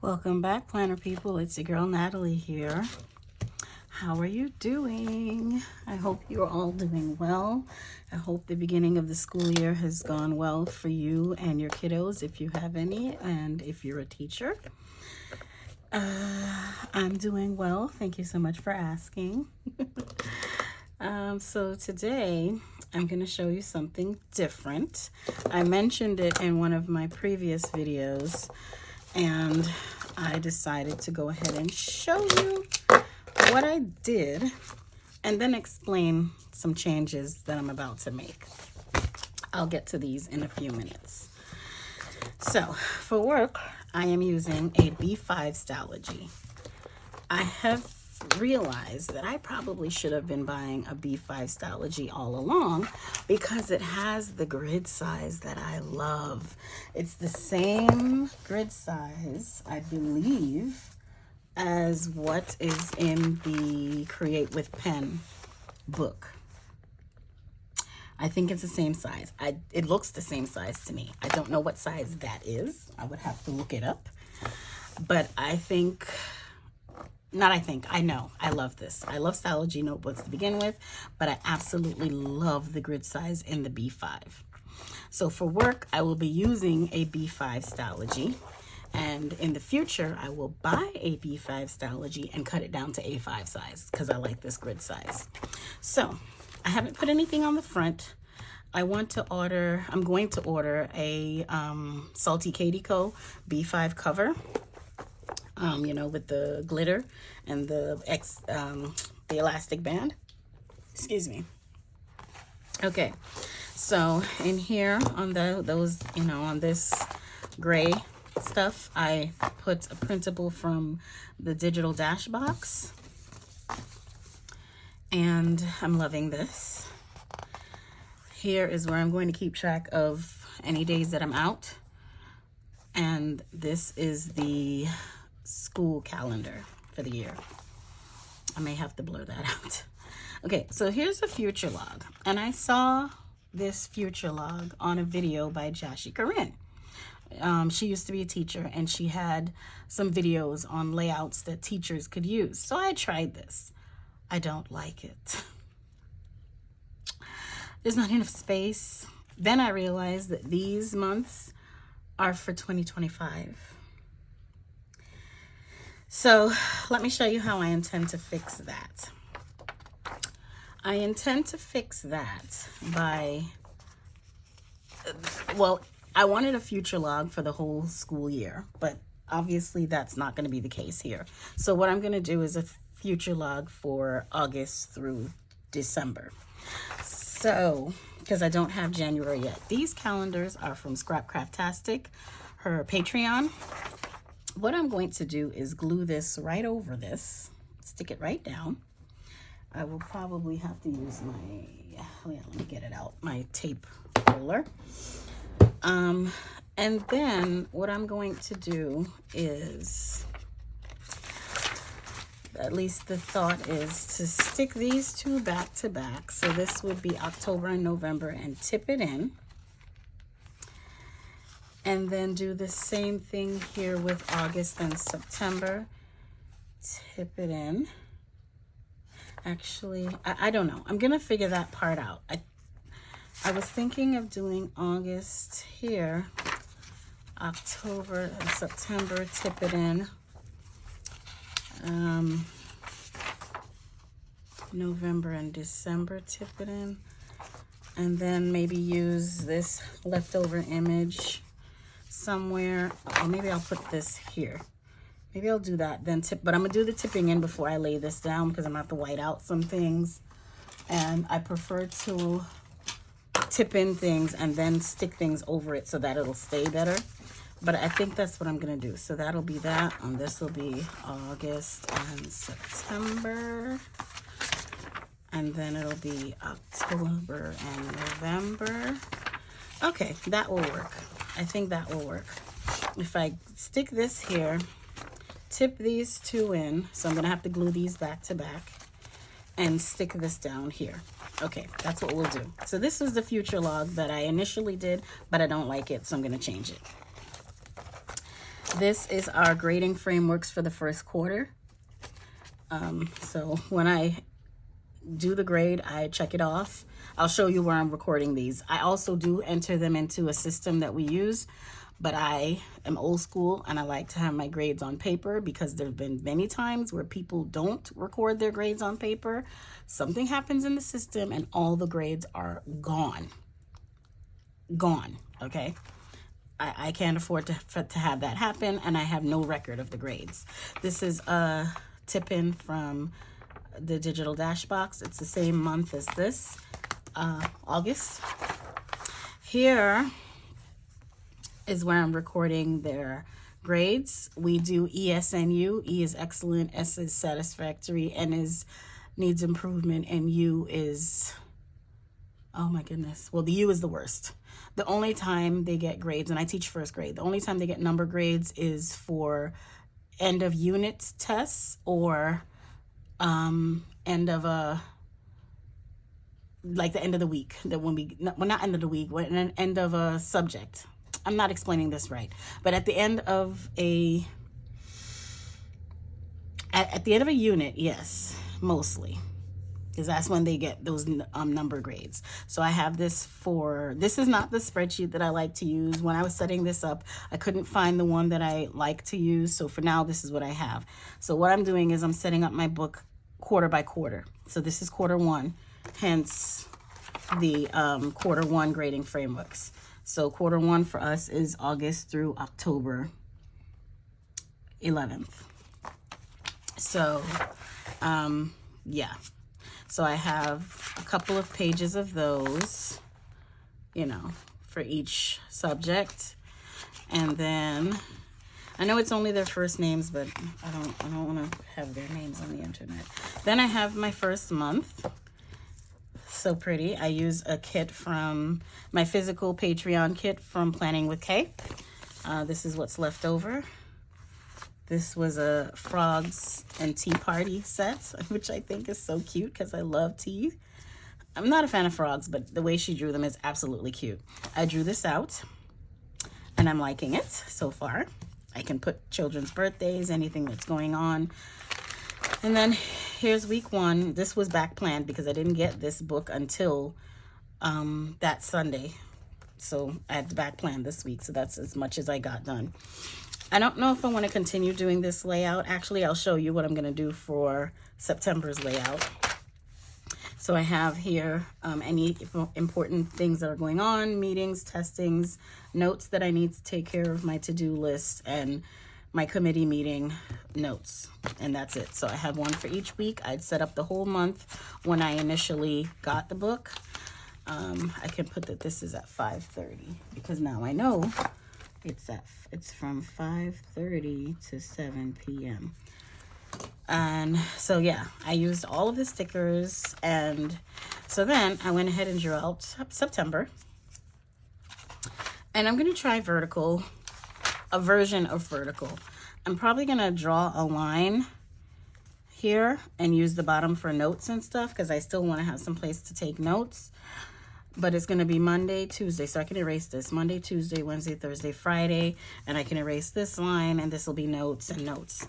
Welcome back, planner people. It's your girl Natalie here. How are you doing? I hope you're all doing well. I hope the beginning of the school year has gone well for you and your kiddos, if you have any, and if you're a teacher. I'm doing well. Thank you so much for asking. So today I'm going to show you something different. I mentioned it in one of my previous videos, and I decided to go ahead and show you what I did and then explain some changes that I'm about to make. I'll get to these in a few minutes. So for work, I am using a B5 Stalogy. I have realized that I probably should have been buying a B5 Stalogy all along because it has the grid size that I love. It's the same grid size, I believe, as what is in the Create with Pen book. I think it's the same size. It looks the same size to me. I don't know what size that is. I would have to look it up. But I know. I love this. I love Stalogy notebooks to begin with, but I absolutely love the grid size in the B5. So for work, I will be using a B5 Stalogy. And in the future, I will buy a B5 Stalogy and cut it down to A5 size because I like this grid size. So I haven't put anything on the front. I'm going to order a Salty Katie Co. B5 cover. With the glitter and the elastic band. Excuse me. Okay, so in here on on this gray stuff, I put a printable from the Digital Dash box, and I'm loving this. Here is where I'm going to keep track of any days that I'm out, and this is the school calendar for the year. I may have to blur that out. Okay, so here's a future log, and I saw this future log on a video by Jashi Corinne. She used to be a teacher, and she had some videos on layouts that teachers could use. So I tried this. I don't like it. There's not enough space. Then I realized that these months are for 2025. So let me show you how I intend to fix that. I intend to fix that by, I wanted a future log for the whole school year, but obviously that's not going to be the case here. So what I'm going to do is a future log for August through December. So, because I don't have January yet. These calendars are from Scrap Craftastic, her Patreon. What I'm going to do is glue this right over this, stick it right down. I will probably have to use let me get it out, my tape roller. And then what I'm going to do is, at least the thought is to stick these two back to back. So this would be October and November, and tip it in. And then do the same thing here with August and September. Tip it in. Actually, I don't know. I'm going to figure that part out. I was thinking of doing August here, October and September, tip it in. November and December, tip it in. And then maybe use this leftover image somewhere. Or maybe I'll put this here. Maybe I'll do that, then tip, but I'm gonna do the tipping in before I lay this down because I'm gonna have to white out some things. And I prefer to tip in things and then stick things over it so that it'll stay better. But I think that's what I'm gonna do. So that'll be that, and this will be August and September. And then it'll be October and November. Okay, that will work. I think that will work. If I stick this here, tip these two in, so I'm gonna have to glue these back to back, and stick this down here. Okay, that's what we'll do. So this was the future log that I initially did, but I don't like it, so I'm gonna change it. This is our grading frameworks for the first quarter. So when I do the grade, I check it off. I'll show you where I'm recording these. I also do enter them into a system that we use, but I am old school and I like to have my grades on paper because there have been many times where people don't record their grades on paper. Something happens in the system and all the grades are gone. Gone, okay? I can't afford to have that happen, and I have no record of the grades. This is a tip-in from the Digital Dash Box. It's the same month as this, August. Here is where I'm recording their grades. We do ESNU. E is excellent, S is satisfactory, N is needs improvement, and U is, oh my goodness. Well, the U is the worst. The only time they get grades, and I teach first grade, the only time they get number grades is for end of unit tests or end of like the end of the week, that when we, well, not end of the week, when end of a subject. I'm not explaining this right, but at the end of a unit, yes, mostly, because that's when they get those number grades. So I have this this is not the spreadsheet that I like to use. When I was setting this up, I couldn't find the one that I like to use. So for now, this is what I have. So what I'm doing is I'm setting up my book quarter by quarter. So this is quarter one, hence the quarter one grading frameworks. So quarter one for us is August through October 11th. So, yeah. So I have a couple of pages of those, you know, for each subject. And then I know it's only their first names, but I don't want to have their names on the internet. Then I have my first month. So pretty. I use a kit from my physical Patreon kit from Planning with Kay. This is what's left over. This was a frogs and tea party set, which I think is so cute because I love tea. I'm not a fan of frogs, but the way she drew them is absolutely cute. I drew this out and I'm liking it so far. I can put children's birthdays, anything that's going on. And then here's week one. This was back planned because I didn't get this book until that Sunday. So I had to back plan this week. So that's as much as I got done. I don't know if I want to continue doing this layout. Actually, I'll show you what I'm going to do for September's layout. So I have here any important things that are going on, meetings, testings, notes that I need to take care of, my to-do list, and my committee meeting notes. And that's it. So I have one for each week. I'd set up the whole month when I initially got the book. I can put that this is at 5:30 because now I know it's from 5:30 to 7 p.m. And so yeah, I used all of the stickers, and so then I went ahead and drew out September. And I'm gonna try vertical, a version of vertical. I'm probably gonna draw a line here and use the bottom for notes and stuff because I still want to have some place to take notes. But it's going to be Monday, Tuesday, so I can erase this. Monday, Tuesday, Wednesday, Thursday, Friday, and I can erase this line, and this will be notes and notes.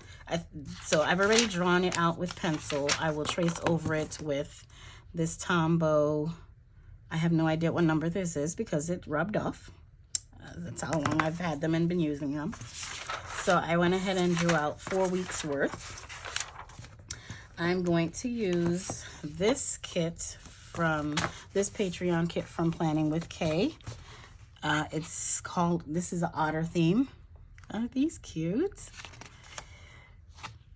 So I've already drawn it out with pencil. I will trace over it with this Tombow. I have no idea what number this is because it rubbed off. That's how long I've had them and been using them. So I went ahead and drew out 4 weeks worth. I'm going to use this kit from this Patreon kit from Planning with Kay. It's called, this is an otter theme. Aren't these cute?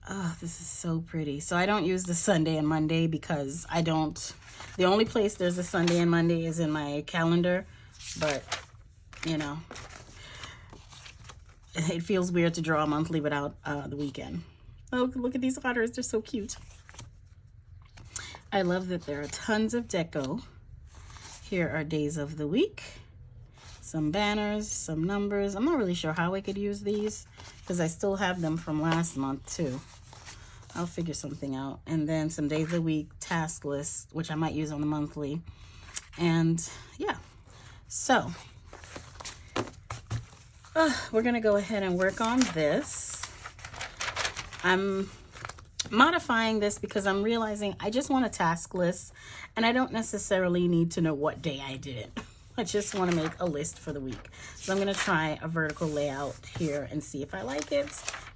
Oh, this is so pretty. So I don't use the Sunday and Monday because the only place there's a Sunday and Monday is in my calendar, but you know, it feels weird to draw a monthly without the weekend. Oh, look at these otters, they're so cute. I love that there are tons of deco. Here are days of the week, some banners, some numbers. I'm not really sure how I could use these because I still have them from last month too. I'll figure something out. And then some days of the week, task list, which I might use on the monthly. And yeah, so, We're gonna go ahead and work on this. I'm modifying this because I'm realizing I just want a task list and I don't necessarily need to know what day I did it. I just want to make a list for the week. So I'm going to try a vertical layout here and see if I like it.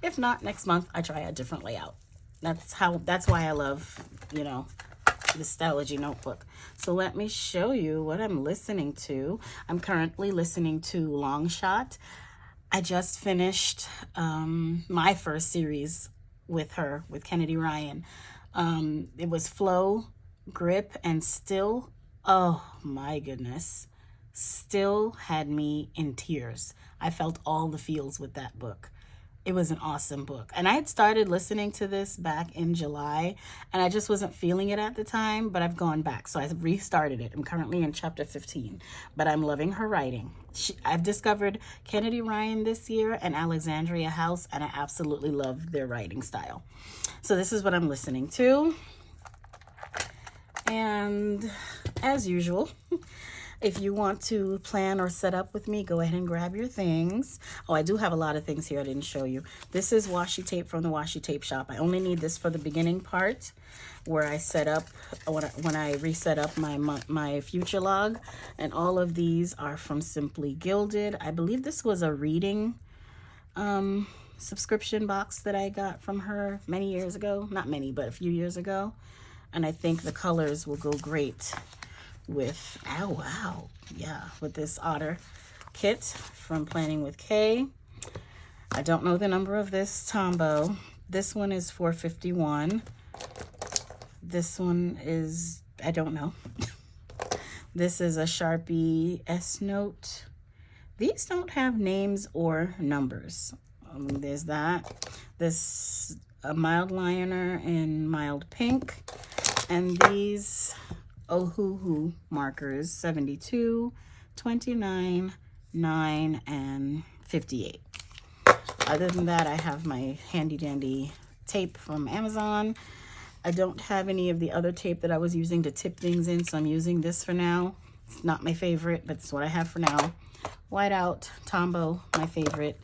If not, next month I try a different layout. That's why I love, you know, the Stylogy notebook. So let me show you what I'm listening to. I'm currently listening to Long Shot. I just finished my first series with her, with Kennedy Ryan. It was Flow, Grip, and Still. Oh my goodness. Still had me in tears. I felt all the feels with that book. It was an awesome book. And I had started listening to this back in July, and I just wasn't feeling it at the time, but I've gone back. So I restarted it. I'm currently in chapter 15, but I'm loving her writing. I've discovered Kennedy Ryan this year and Alexandria House, and I absolutely love their writing style. So this is what I'm listening to. And as usual, if you want to plan or set up with me, go ahead and grab your things. Oh, I do have a lot of things here I didn't show you. This is washi tape from the Washi Tape Shop. I only need this for the beginning part where I set up, when I reset up my future log. And all of these are from Simply Gilded. I believe this was a reading subscription box that I got from her many years ago. Not many, but a few years ago. And I think the colors will go great with, with this otter kit from Planning with Kay. I don't know the number of this Tombow. This one is 451. This one is, I don't know. This is a Sharpie S Note. These don't have names or numbers. There's that. This, a mild liner in mild pink. And these Ohuhu markers, 72, 29, 9, and 58. Other than that, I have my handy dandy tape from Amazon. I don't have any of the other tape that I was using to tip things in, so I'm using this for now. It's not my favorite, but it's what I have for now. Whiteout, Tombow, my favorite.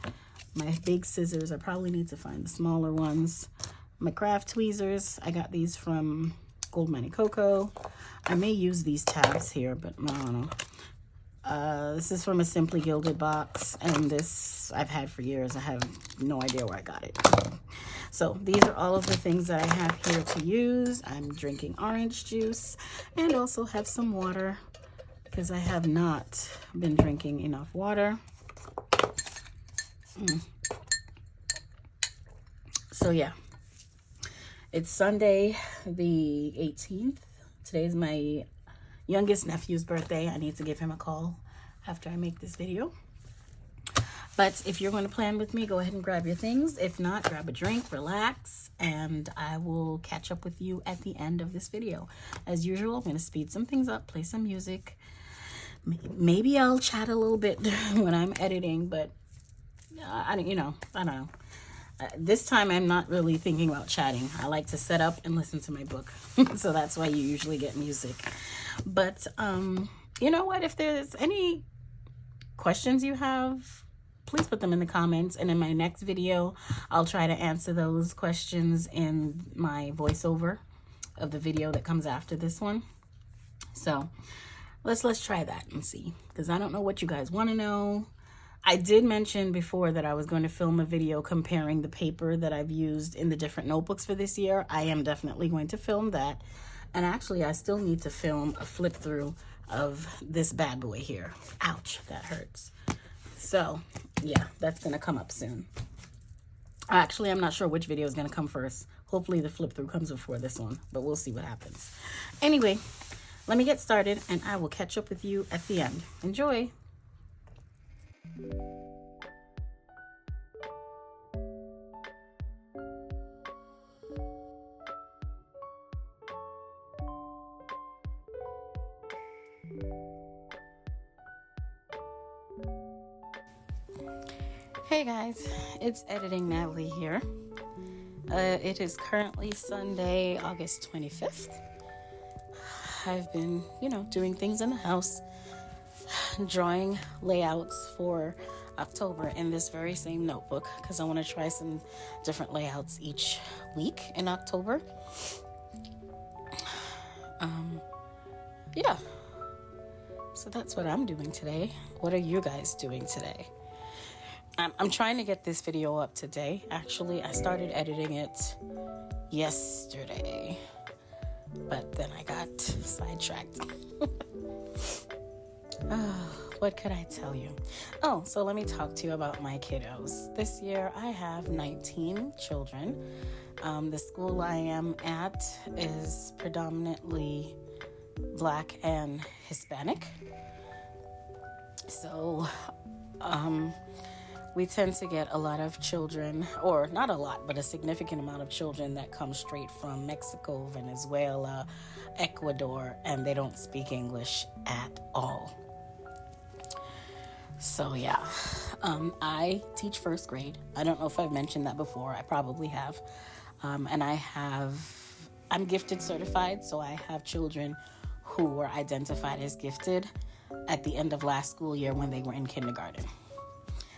My big scissors, I probably need to find the smaller ones. My craft tweezers, I got these from Gold Money Coco. I may use these tabs here, but I don't know. This is from a Simply Gilded box, and this I've had for years. I have no idea where I got it. So these are all of the things that I have here to use. I'm drinking orange juice and also have some water because I have not been drinking enough water. So yeah, it's Sunday the 18th. Today's my youngest nephew's birthday. I need to give him a call after I make this video. But if you're going to plan with me, go ahead and grab your things. If not, grab a drink, relax, and I will catch up with you at the end of this video. As usual, I'm going to speed some things up, play some music. Maybe I'll chat a little bit when I'm editing, but I don't know. This time I'm not really thinking about chatting. I like to set up and listen to my book. So that's why you usually get music. But you know what? If there's any questions you have, please put them in the comments. And in my next video, I'll try to answer those questions in my voiceover of the video that comes after this one. So let's try that and see. Because I don't know what you guys want to know. I did mention before that I was going to film a video comparing the paper that I've used in the different notebooks for this year. I am definitely going to film that. And actually, I still need to film a flip through of this bad boy here. Ouch, that hurts. So, yeah, that's going to come up soon. Actually, I'm not sure which video is going to come first. Hopefully, the flip through comes before this one, but we'll see what happens. Anyway, let me get started, and I will catch up with you at the end. Enjoy. Hey guys, it's Editing Natalie here. It is currently Sunday, August 25th. I've been, doing things in the house, drawing layouts for October in this very same notebook because I want to try some different layouts each week in October. Yeah. So that's what I'm doing today. What are you guys doing today? I'm trying to get this video up today. Actually, I started editing it yesterday, but then I got sidetracked. What could I tell you? Oh, so let me talk to you about my kiddos. This year, I have 19 children. The school I am at is predominantly Black and Hispanic. So, we tend to get a lot of children, or not a lot, but a significant amount of children that come straight from Mexico, Venezuela, Ecuador, and they don't speak English at all. So yeah, I teach first grade. I don't know if I've mentioned that before. I probably have. And I'm gifted certified, so I have children who were identified as gifted at the end of last school year when they were in kindergarten.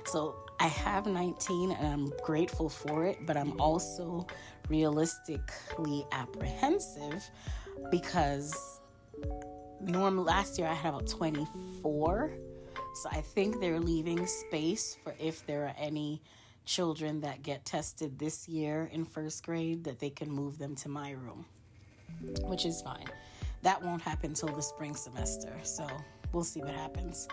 So I have 19 and I'm grateful for it, but I'm also realistically apprehensive because last year I had about 24. So I think they're leaving space for if there are any children that get tested this year in first grade that they can move them to my room, which is fine. That won't happen till the spring semester, so we'll see what happens.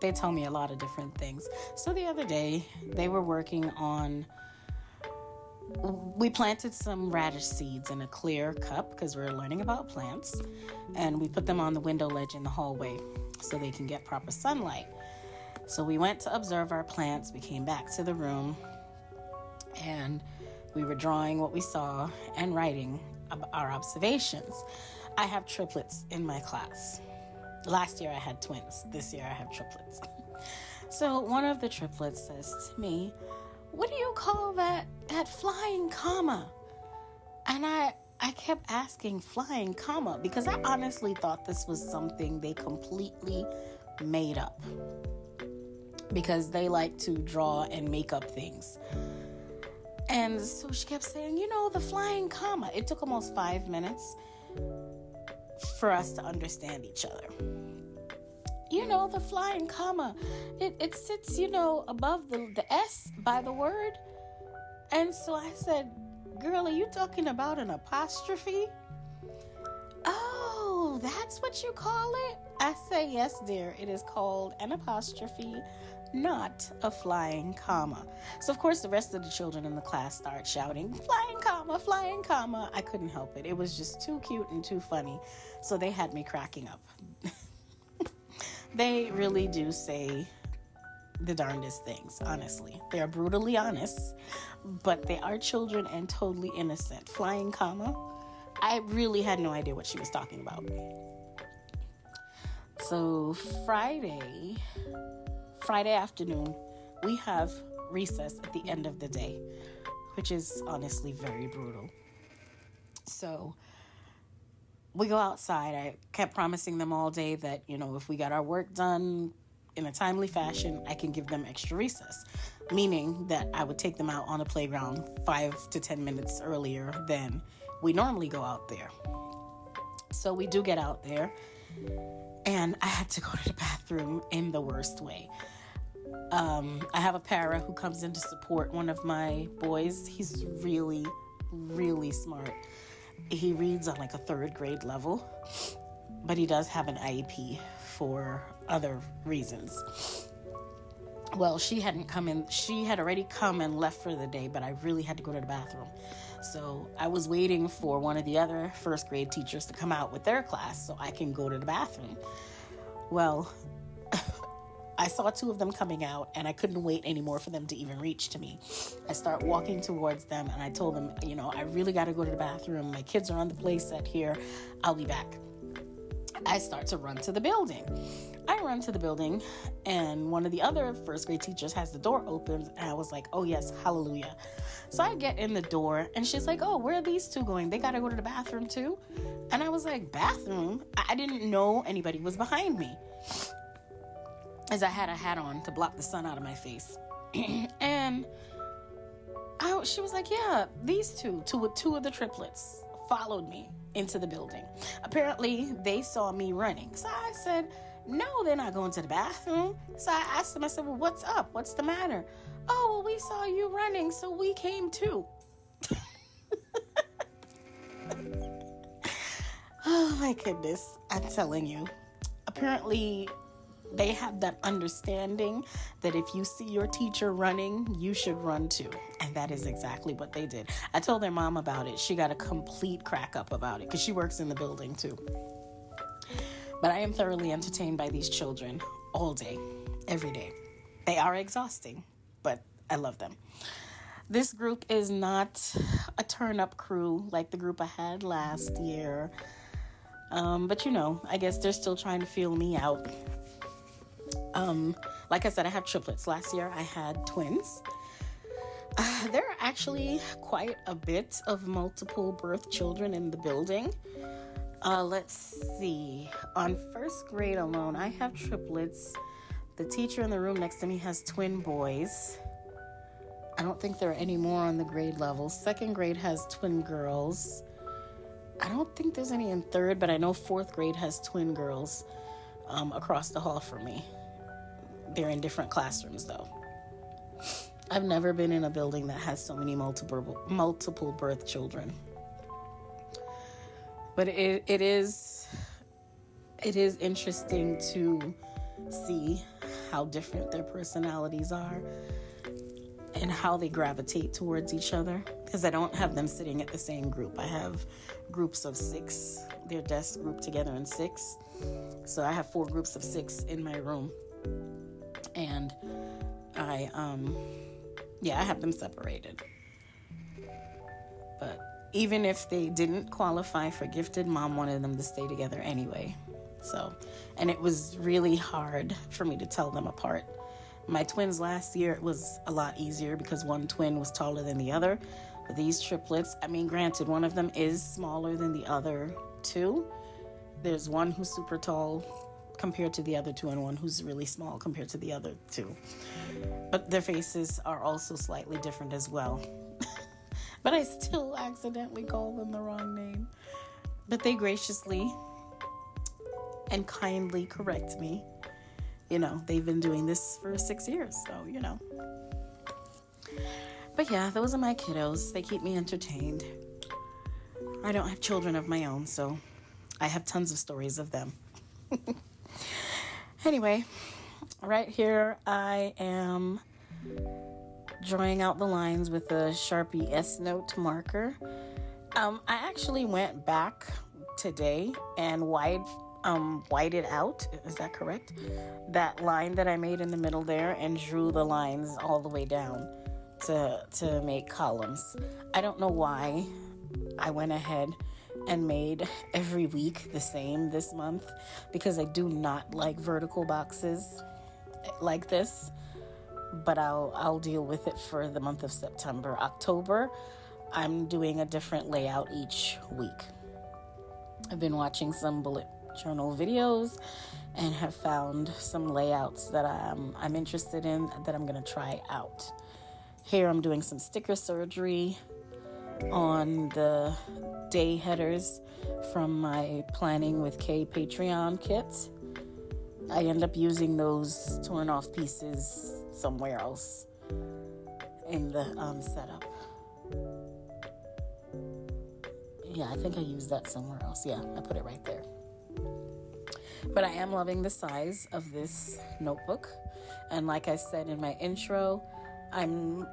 They tell me a lot of different things. So the other day, they were working on, we planted some radish seeds in a clear cup because we're learning about plants, and we put them on the window ledge in the hallway so they can get proper sunlight. So we went to observe our plants. We came back to the room, and we were drawing what we saw and writing our observations. I have triplets in my class. Last year I had twins. This year I have triplets. So one of the triplets says to me, "What do you call that flying comma?" And I kept asking flying comma because I honestly thought this was something they completely made up because they like to draw and make up things. And so she kept saying, the flying comma. It took almost 5 minutes for us to understand each other. The flying comma. It sits, above the S by the word. And so I said, "Girl, are you talking about an apostrophe?" "Oh, that's what you call it?" I say, "Yes, dear. It is called an apostrophe, not a flying comma." So, of course, the rest of the children in the class start shouting, "Flying comma, flying comma." I couldn't help it. It was just too cute and too funny. So they had me cracking up. They really do say the darndest things, honestly. They are brutally honest, but they are children and totally innocent. Flying comma. I really had no idea what she was talking about. So Friday afternoon, we have recess at the end of the day, which is honestly very brutal. So we go outside. I kept promising them all day that, if we got our work done in a timely fashion, I can give them extra recess, meaning that I would take them out on a playground 5 to 10 minutes earlier than we normally go out there. So we do get out there, and I had to go to the bathroom in the worst way. I have a para who comes in to support one of my boys. He's really, really smart. He reads on like a 3rd grade level, but he does have an IEP for other reasons. Well, she hadn't come in. She had already come and left for the day, but I really had to go to the bathroom. So I was waiting for one of the other 1st grade teachers to come out with their class so I can go to the bathroom. Well, I saw 2 of them coming out, and I couldn't wait anymore for them to even reach to me. I start walking towards them, and I told them, I really got to go to the bathroom. My kids are on the play set here. I'll be back. I start to run to the building. I run to the building, and one of the other 1st grade teachers has the door open, and I was like, "Oh, yes, hallelujah." So I get in the door, and she's like, "Oh, where are these 2 going? They got to go to the bathroom, too?" And I was like, "Bathroom?" I didn't know anybody was behind me. as I had a hat on to block the sun out of my face. And she was like, yeah, these two of the triplets followed me into the building. Apparently, they saw me running. So I said, no, they're not going to the bathroom. So I asked them, I said, well, what's up? What's the matter? Oh, well, we saw you running, so we came too. Oh, my goodness. I'm telling you. Apparently, they have that understanding that if you see your teacher running, you should run too. And that is exactly what they did. I told their mom about it. She got a complete crack up about it because she works in the building too. But I am thoroughly entertained by these children all day, every day. They are exhausting, but I love them. This group is not a turn-up crew like the group I had last year. But I guess they're still trying to feel me out. Like I said, I have triplets. Last year I had twins. There are actually quite a bit of multiple birth children in the building. Let's see. On first grade alone, I have triplets. The teacher in the room next to me has twin boys. I don't think there are any more on the grade level. Second grade has twin girls. I don't think there's any in third, but I know fourth grade has twin girls across the hall from me. They're in different classrooms, though. I've never been in a building that has so many multiple birth children. But it is interesting to see how different their personalities are and how they gravitate towards each other. Because I don't have them sitting at the same group. I have groups of 6. Their desks grouped together in 6. So I have 4 groups of 6 in my room. And I have them separated. But even if they didn't qualify for gifted, Mom wanted them to stay together anyway. So, and it was really hard for me to tell them apart. My twins last year, it was a lot easier because one twin was taller than the other. But these triplets, granted, one of them is smaller than the other 2. There's one who's super tall compared to the other 2 and one who's really small compared to the other 2. But their faces are also slightly different as well. But I still accidentally called them the wrong name. But they graciously and kindly correct me. They've been doing this for 6 years, so, But yeah, those are my kiddos. They keep me entertained. I don't have children of my own, so I have tons of stories of them. Anyway, right here I am drawing out the lines with a Sharpie S-Note marker. I actually went back today and whited out, is that correct? That line that I made in the middle there and drew the lines all the way down to make columns. I don't know why I went ahead and made every week the same this month because I do not like vertical boxes like this. But I'll deal with it for the month of September. October, I'm doing a different layout each week. I've been watching some bullet journal videos and have found some layouts that I'm interested in that I'm going to try out. Here I'm doing some sticker surgery on the day headers from my Planning with Kay Patreon kit. I end up using those torn off pieces somewhere else in the setup. Yeah, I think I used that somewhere else. Yeah, I put it right there. But I am loving the size of this notebook. And like I said in my intro, I'm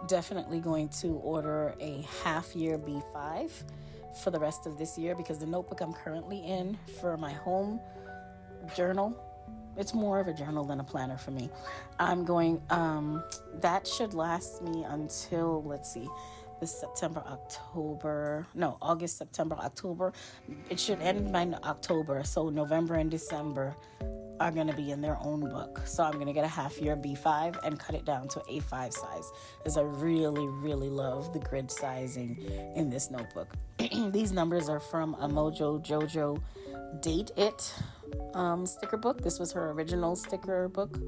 definitely going to order a half-year B5 for the rest of this year because the notebook I'm currently in for my home journal, it's more of a journal than a planner for me. I'm going, that should last me until, August, September, October. It should end by October. So November and December are going to be in their own book. So I'm going to get a half-year B5 and cut it down to A5 size because I really, really love the grid sizing in this notebook. These numbers are from a Mojo Jojo Date It sticker book. This was her original sticker book.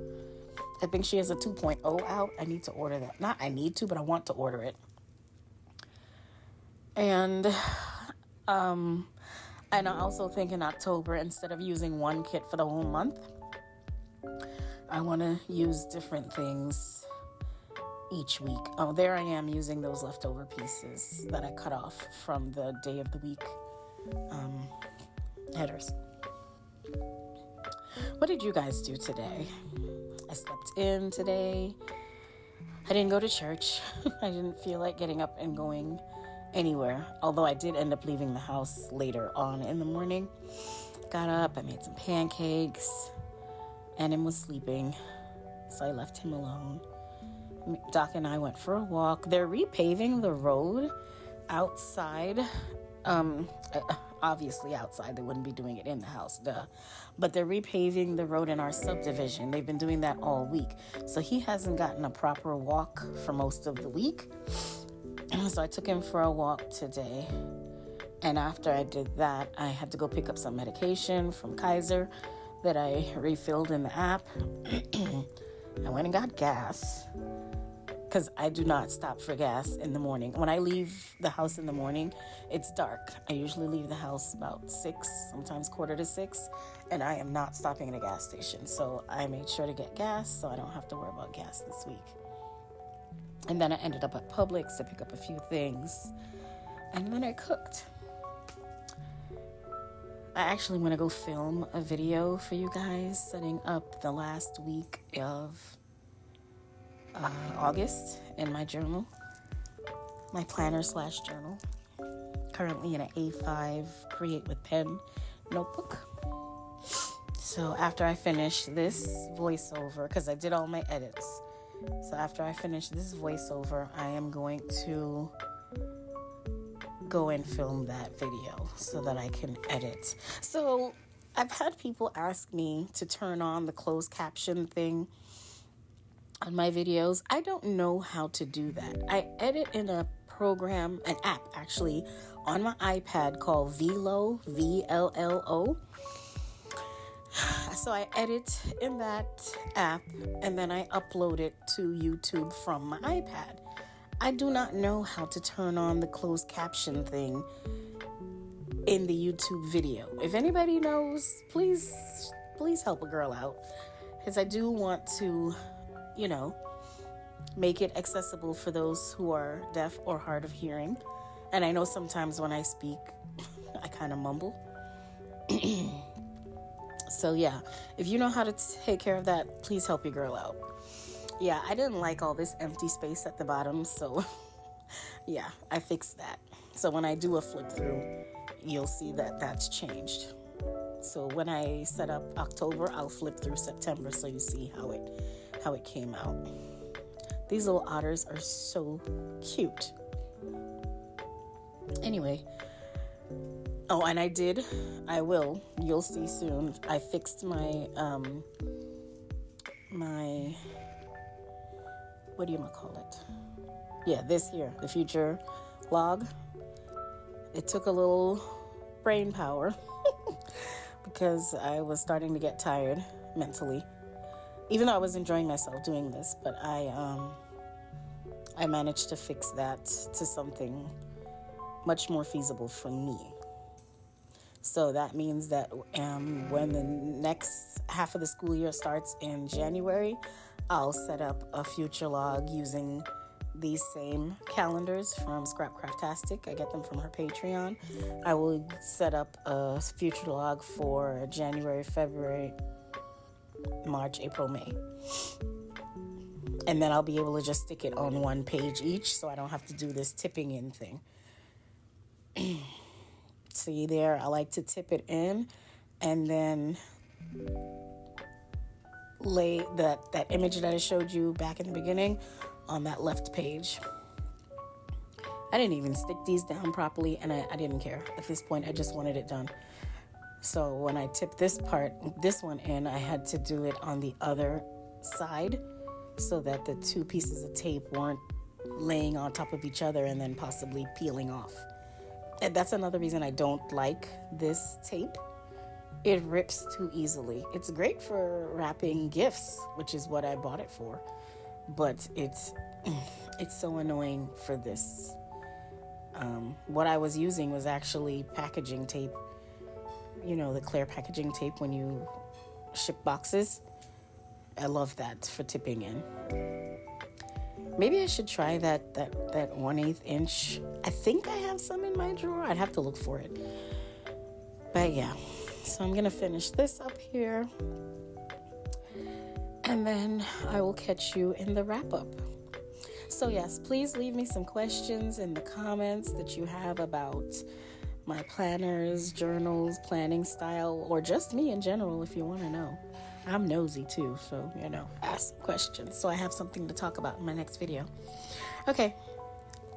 I think she has a 2.0 out. I need to order that. Not I need to, but I want to order it. And I also think in October, instead of using one kit for the whole month, I want to use different things each week. Oh, there I am using those leftover pieces that I cut off from the day of the week headers. What did you guys do today? I slept in today. I didn't go to church. I didn't feel like getting up and going anywhere, although I did end up leaving the house later on in the morning. Got up, I made some pancakes, and him was sleeping, so I left him alone. Doc and I went for a walk. They're repaving the road outside. Obviously outside, they wouldn't be doing it in the house, duh. But they're repaving the road in our subdivision. They've been doing that all week, so he hasn't gotten a proper walk for most of the week. So I took him for a walk today, and after I did that, I had to go pick up some medication from Kaiser that I refilled in the app. I went and got gas, because I do not stop for gas in the morning. When I leave the house in the morning, it's dark. I usually leave the house about 6, sometimes 5:45, and I am not stopping at a gas station. So I made sure to get gas so I don't have to worry about gas this week. And then I ended up at Publix to pick up a few things, and then I cooked. I actually want to go film a video for you guys setting up the last week of August in my journal, my planner/journal, currently in an A5 Create with Pen notebook. So after I finish this voiceover, because I did all my edits, so after I finish this voiceover, I am going to go and film that video so that I can edit. So I've had people ask me to turn on the closed caption thing on my videos. I don't know how to do that. I edit in a program, an app actually, on my iPad called Vllo, VLLO. So I edit in that app, and then I upload it to YouTube from my iPad. I do not know how to turn on the closed caption thing in the YouTube video. If anybody knows, please help a girl out, because I do want to, make it accessible for those who are deaf or hard of hearing. And I know sometimes when I speak, I kind of mumble. So yeah, if you know how to take care of that, please help your girl out. Yeah, I didn't like all this empty space at the bottom, so yeah, I fixed that. So when I do a flip through, you'll see that that's changed. So when I set up October, I'll flip through September so you see how it came out. These little otters are so cute. Anyway, and you'll see soon, I fixed my what do you call it? Yeah, this here, the future log. It took a little brain power because I was starting to get tired mentally. Even though I was enjoying myself doing this, but I managed to fix that to something much more feasible for me. So that means that when the next half of the school year starts in January, I'll set up a future log using these same calendars from Scrapcraftastic. I get them from her Patreon. I will set up a future log for January, February, March, April, May. And then I'll be able to just stick it on one page each, so I don't have to do this tipping in thing. See there, I like to tip it in and then lay that image that I showed you back in the beginning on that left page. I didn't even stick these down properly, and I didn't care. At this point, I just wanted it done. So when I tipped this one in, I had to do it on the other side so that the two pieces of tape weren't laying on top of each other and then possibly peeling off. And that's another reason I don't like this tape. it rips too easily. It's great for wrapping gifts, which is what I bought it for, but it's so annoying for this. What I was using was actually packaging tape, the clear packaging tape when you ship boxes. I love that for tipping in. Maybe I should try that 1/8 inch. I think I have some in my drawer. I'd have to look for it. But yeah, so I'm gonna finish this up here, and then I will catch you in the wrap up. So yes, please leave me some questions in the comments that you have about my planners, journals, planning style, or just me in general if you want to know. I'm nosy too, so, ask questions so I have something to talk about in my next video. Okay,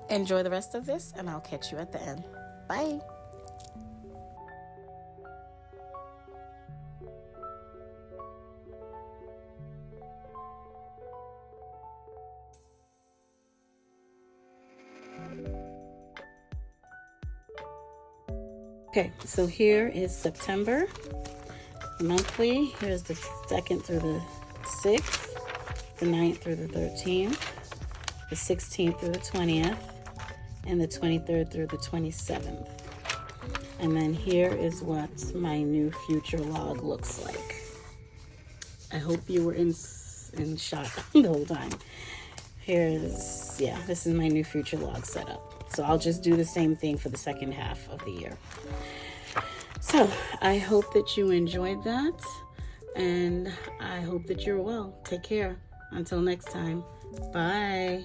enjoy the rest of this, and I'll catch you at the end. Bye. Okay, so here is September monthly. Here's the 2nd through the 6th, the 9th through the 13th, the 16th through the 20th, and the 23rd through the 27th. And then here is what my new future log looks like. I hope you were in shot the whole time. This is my new future log setup. So I'll just do the same thing for the second half of the year. So I hope that you enjoyed that, and I hope that you're well. Take care. Until next time. Bye.